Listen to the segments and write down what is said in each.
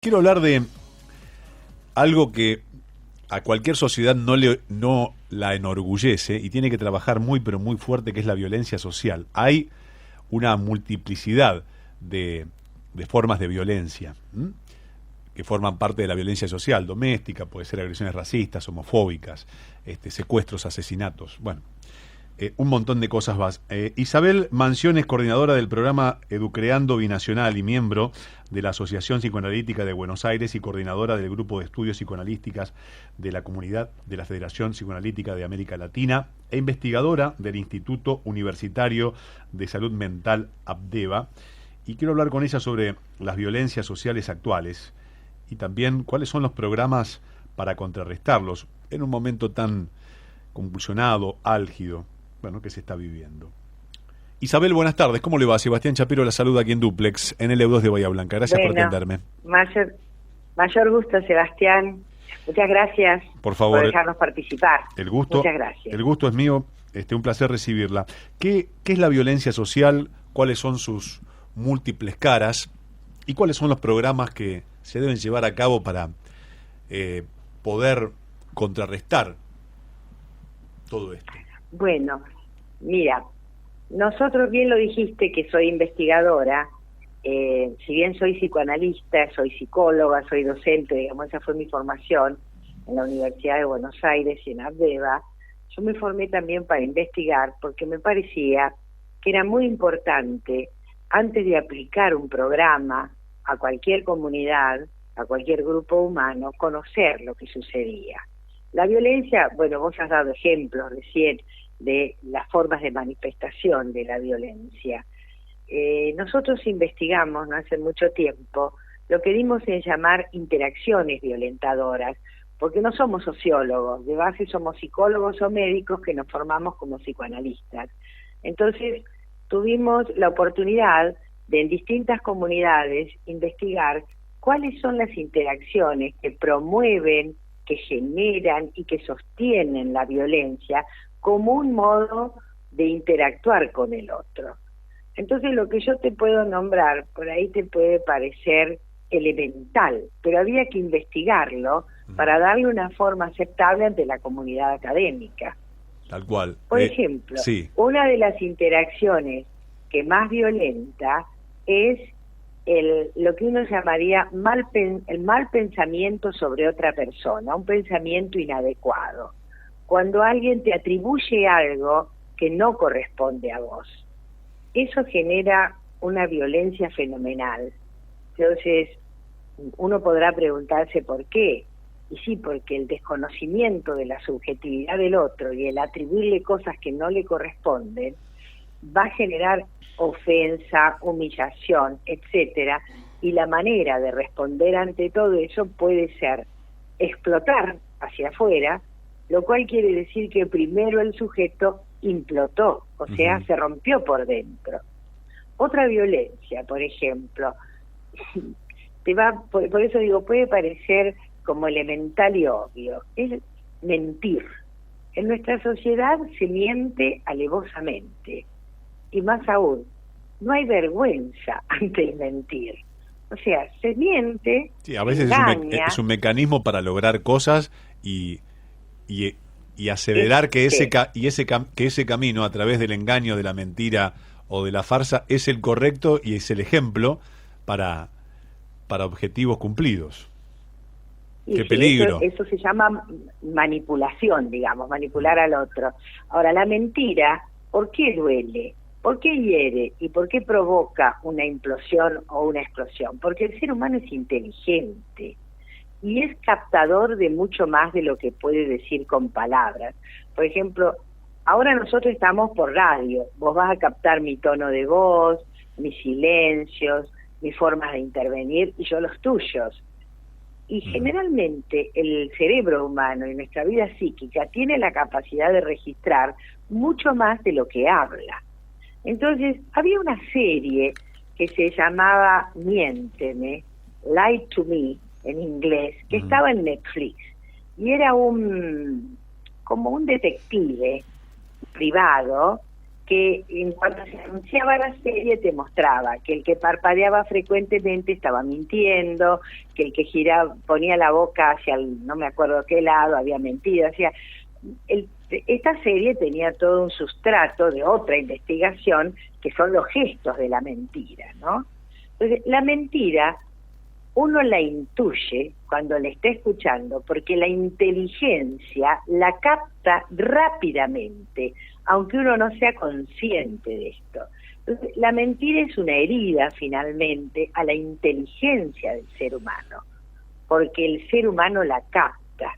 Quiero hablar de algo que a cualquier sociedad no la enorgullece y tiene que trabajar muy pero muy fuerte, que es la violencia social. Hay una multiplicidad de formas de violencia, que forman parte de la violencia social, doméstica, puede ser agresiones racistas, homofóbicas, secuestros, asesinatos, bueno, un montón de cosas más. Isabel Mansión es coordinadora del programa Educreando Binacional y miembro de la Asociación Psicoanalítica de Buenos Aires y coordinadora del Grupo de Estudios Psicoanalísticas de la Comunidad de la Federación Psicoanalítica de América Latina e investigadora del Instituto Universitario de Salud Mental ABDEVA. Y quiero hablar con ella sobre las violencias sociales actuales y también cuáles son los programas para contrarrestarlos en un momento tan convulsionado, álgido, bueno, que se está viviendo. Isabel, buenas tardes. ¿Cómo le va? Sebastián Chapiro la saluda aquí en Duplex, en el EU2 de Bahía Blanca. Gracias por atenderme. Mayor gusto, Sebastián. Muchas gracias por favor, por dejarnos participar. Muchas gracias. El gusto es mío. Un placer recibirla. ¿Qué es la violencia social? ¿Cuáles son sus múltiples caras? ¿Y cuáles son los programas que se deben llevar a cabo para poder contrarrestar todo esto? Bueno, mira, nosotros, bien lo dijiste, que soy investigadora, si bien soy psicoanalista, soy psicóloga, soy docente, digamos, esa fue mi formación en la Universidad de Buenos Aires y en ABDEVA. Yo me formé también para investigar porque me parecía que era muy importante, antes de aplicar un programa a cualquier comunidad, a cualquier grupo humano, conocer lo que sucedía. La violencia, bueno, vos has dado ejemplos recién de las formas de manifestación de la violencia. Nosotros investigamos no hace mucho tiempo lo que dimos en llamar interacciones violentadoras, porque no somos sociólogos, de base somos psicólogos o médicos que nos formamos como psicoanalistas. Entonces tuvimos la oportunidad de en distintas comunidades investigar cuáles son las interacciones que promueven, que generan y que sostienen la violencia como un modo de interactuar con el otro. Entonces lo que yo te puedo nombrar, por ahí te puede parecer elemental, pero había que investigarlo para darle una forma aceptable ante la comunidad académica. Tal cual. Por ejemplo, sí. Una de las interacciones que más violenta es lo que uno llamaría el mal pensamiento sobre otra persona, un pensamiento inadecuado. Cuando alguien te atribuye algo que no corresponde a vos, eso genera una violencia fenomenal. Entonces, uno podrá preguntarse por qué. Y sí, porque el desconocimiento de la subjetividad del otro y el atribuirle cosas que no le corresponden va a generar ofensa, humillación, etcétera, y la manera de responder ante todo eso puede ser explotar hacia afuera, lo cual quiere decir que primero el sujeto implotó, o sea, se rompió por dentro. Otra violencia, por ejemplo, por eso digo, puede parecer como elemental y obvio, es mentir. En nuestra sociedad se miente alevosamente. Y más aún, no hay vergüenza ante el mentir. O sea, se miente, sí, a veces es un mecanismo para lograr cosas y aseverar que ese camino a través del engaño, de la mentira o de la farsa es el correcto y es el ejemplo para objetivos cumplidos. Y ¡qué sí, peligro! Eso se llama manipulación, digamos, manipular al otro. Ahora, la mentira, ¿por qué duele? ¿Por qué hiere? ¿Y por qué provoca una implosión o una explosión? Porque el ser humano es inteligente y es captador de mucho más de lo que puede decir con palabras. Por ejemplo, ahora nosotros estamos por radio. Vos vas a captar mi tono de voz, mis silencios, mis formas de intervenir y yo los tuyos. Y generalmente el cerebro humano y nuestra vida psíquica tiene la capacidad de registrar mucho más de lo que habla. Entonces, había una serie que se llamaba Miénteme, Lie to Me, en inglés, que estaba en Netflix, y era como un detective privado que en cuanto se anunciaba la serie te mostraba que el que parpadeaba frecuentemente estaba mintiendo, que el que giraba, ponía la boca hacia el, no me acuerdo qué lado, había mentido. O sea, esta serie tenía todo un sustrato de otra investigación, que son los gestos de la mentira, ¿no? Entonces, la mentira uno la intuye cuando la está escuchando, porque la inteligencia la capta rápidamente, aunque uno no sea consciente de esto. Entonces, la mentira es una herida, finalmente, a la inteligencia del ser humano, porque el ser humano la capta.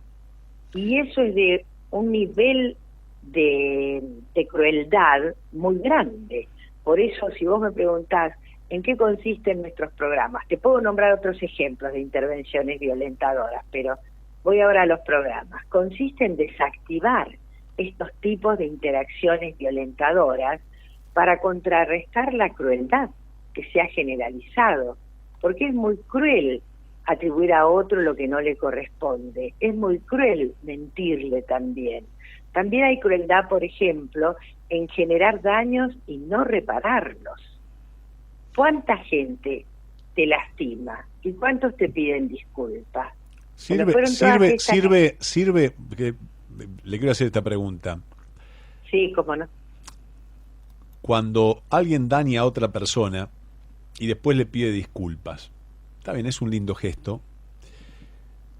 Y eso es de un nivel de crueldad muy grande. Por eso, si vos me preguntás, ¿en qué consisten nuestros programas? Te puedo nombrar otros ejemplos de intervenciones violentadoras, pero voy ahora a los programas. Consiste en desactivar estos tipos de interacciones violentadoras para contrarrestar la crueldad que se ha generalizado, porque es muy cruel atribuir a otro lo que no le corresponde, es muy cruel mentirle también. También hay crueldad, por ejemplo, en generar daños y no repararlos. ¿Cuánta gente te lastima y cuántos te piden disculpas? Sirve, que le quiero hacer esta pregunta. Sí, cómo no. Cuando alguien daña a otra persona y después le pide disculpas, está bien, es un lindo gesto.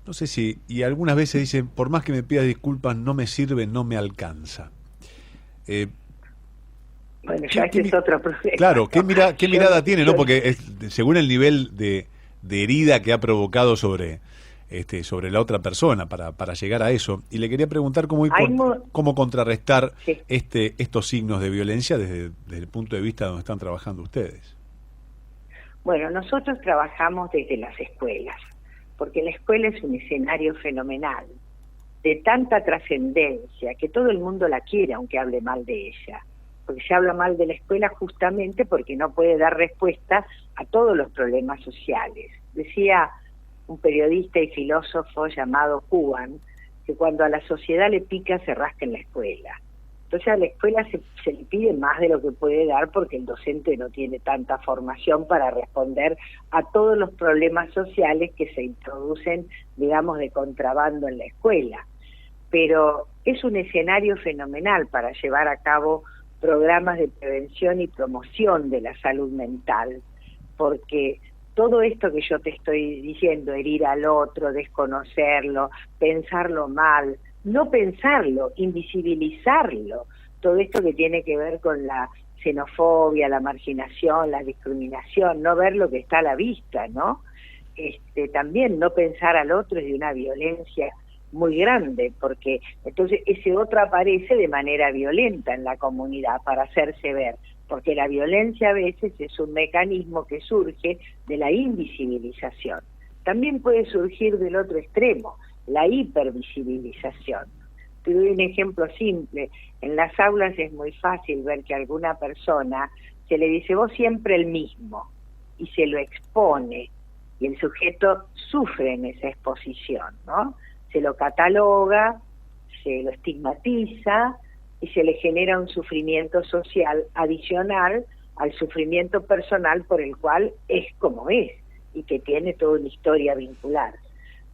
No sé si, y algunas veces dicen, por más que me pidas disculpas, no me sirve, no me alcanza. Bueno, ya este es otro problema. Claro, ¿qué mirada tiene, no? Porque según el nivel de herida que ha provocado sobre la otra persona para llegar a eso. Y le quería preguntar cómo contrarrestar estos signos de violencia desde el punto de vista donde están trabajando ustedes. Bueno, nosotros trabajamos desde las escuelas, porque la escuela es un escenario fenomenal, de tanta trascendencia, que todo el mundo la quiere, aunque hable mal de ella. Porque se habla mal de la escuela justamente porque no puede dar respuesta a todos los problemas sociales. Decía un periodista y filósofo llamado Kuhn que cuando a la sociedad le pica se rasca en la escuela. Entonces a la escuela se le pide más de lo que puede dar porque el docente no tiene tanta formación para responder a todos los problemas sociales que se introducen, digamos, de contrabando en la escuela. Pero es un escenario fenomenal para llevar a cabo programas de prevención y promoción de la salud mental, porque todo esto que yo te estoy diciendo, herir al otro, desconocerlo, pensarlo mal, no pensarlo, invisibilizarlo, todo esto que tiene que ver con la xenofobia, la marginación, la discriminación, no ver lo que está a la vista, ¿no? También no pensar al otro es de una violencia muy grande, porque entonces ese otro aparece de manera violenta en la comunidad para hacerse ver, porque la violencia a veces es un mecanismo que surge de la invisibilización. También puede surgir del otro extremo, la hipervisibilización. Te doy un ejemplo simple. En las aulas es muy fácil ver que a alguna persona se le dice vos siempre el mismo y se lo expone y el sujeto sufre en esa exposición, ¿no? Se lo cataloga, se lo estigmatiza y se le genera un sufrimiento social adicional al sufrimiento personal por el cual es como es y que tiene toda una historia vincular.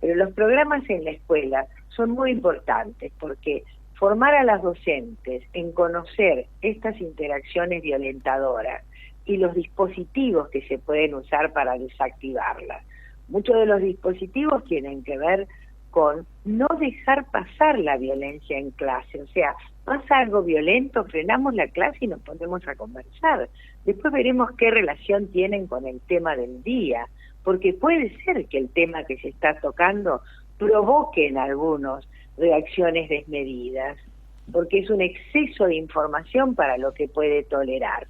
Pero los programas en la escuela son muy importantes porque formar a las docentes en conocer estas interacciones violentadoras y los dispositivos que se pueden usar para desactivarlas. Muchos de los dispositivos tienen que ver con no dejar pasar la violencia en clase, o sea, pasa algo violento, frenamos la clase y nos ponemos a conversar. Después veremos qué relación tienen con el tema del día, porque puede ser que el tema que se está tocando provoque en algunos reacciones desmedidas, porque es un exceso de información para lo que puede tolerar.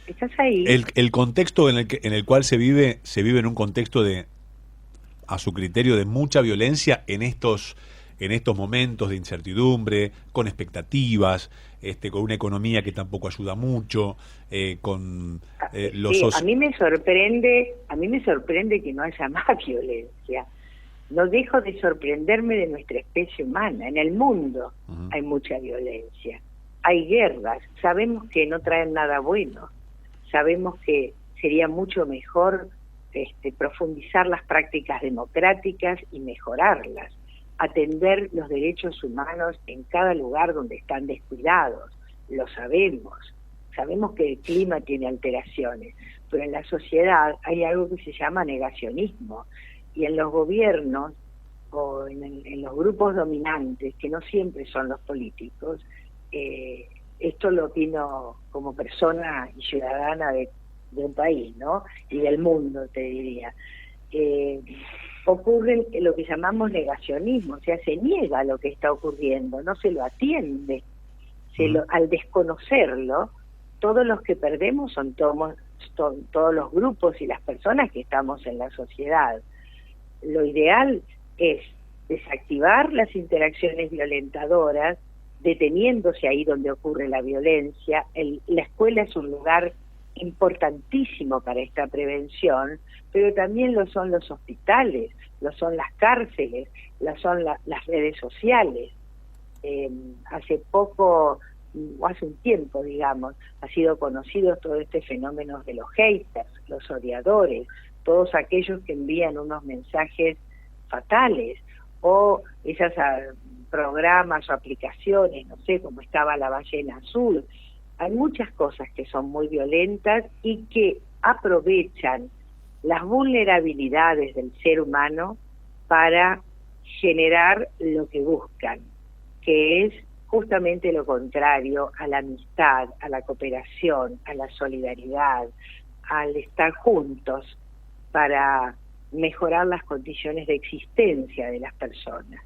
¿Estás ahí? El contexto en el cual se vive en un contexto a su criterio, de mucha violencia en estos momentos de incertidumbre, con expectativas, con una economía que tampoco ayuda mucho, con los... Sí, a mí me sorprende que no haya más violencia. No dejo de sorprenderme de nuestra especie humana. En el mundo hay mucha violencia. hay guerras, sabemos que no traen nada bueno, sabemos que sería mucho mejor profundizar las prácticas democráticas y mejorarlas, atender los derechos humanos en cada lugar donde están descuidados, lo sabemos que el clima tiene alteraciones, pero en la sociedad hay algo que se llama negacionismo, y en los gobiernos o en los grupos dominantes, que no siempre son los políticos, esto lo opino como persona y ciudadana de un país, ¿no? Y del mundo, te diría. Ocurre lo que llamamos negacionismo, o sea, se niega lo que está ocurriendo, no se lo atiende. Al desconocerlo, todos los que perdemos son todos los grupos y las personas que estamos en la sociedad. Lo ideal es desactivar las interacciones violentadoras, deteniéndose ahí donde ocurre la violencia. La escuela es un lugar importantísimo para esta prevención, pero también lo son los hospitales, lo son las cárceles, lo son las redes sociales. Hace un tiempo, digamos, ha sido conocido todo este fenómeno de los haters, los odiadores, todos aquellos que envían unos mensajes fatales, o esos programas o aplicaciones, no sé, como estaba la ballena azul. Hay muchas cosas que son muy violentas y que aprovechan las vulnerabilidades del ser humano para generar lo que buscan, que es justamente lo contrario a la amistad, a la cooperación, a la solidaridad, al estar juntos para mejorar las condiciones de existencia de las personas.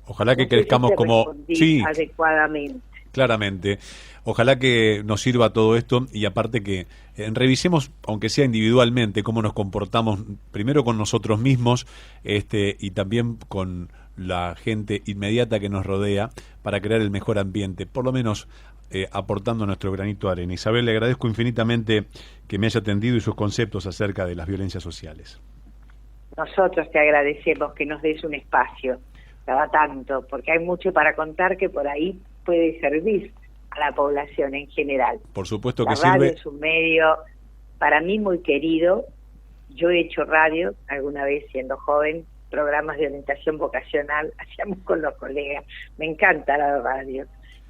Ojalá que crezcamos como... Sí, adecuadamente. Claramente. Ojalá que nos sirva todo esto y aparte que revisemos, aunque sea individualmente, cómo nos comportamos primero con nosotros mismos y también con la gente inmediata que nos rodea para crear el mejor ambiente, por lo menos aportando nuestro granito de arena. Isabel, le agradezco infinitamente que me haya atendido y sus conceptos acerca de las violencias sociales. Nosotros te agradecemos que nos des un espacio, cada tanto, porque hay mucho para contar que por ahí puede servir a la población en general. Por supuesto que la radio sirve. Es un medio para mí muy querido. Yo he hecho radio alguna vez siendo joven, programas de orientación vocacional, hacíamos con los colegas. Me encanta la radio,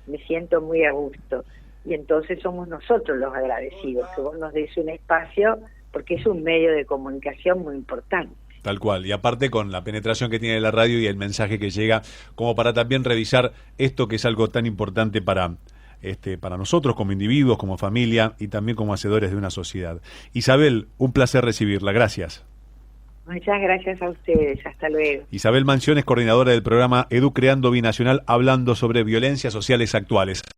me siento muy a gusto. Y entonces somos nosotros los agradecidos, que vos nos des un espacio, porque es un medio de comunicación muy importante. Tal cual, y aparte con la penetración que tiene la radio y el mensaje que llega, como para también revisar esto que es algo tan importante para nosotros como individuos, como familia y también como hacedores de una sociedad. Isabel, un placer recibirla, gracias. Muchas gracias a ustedes, hasta luego. Isabel Manción es coordinadora del programa Edu Creando Binacional, hablando sobre violencias sociales actuales.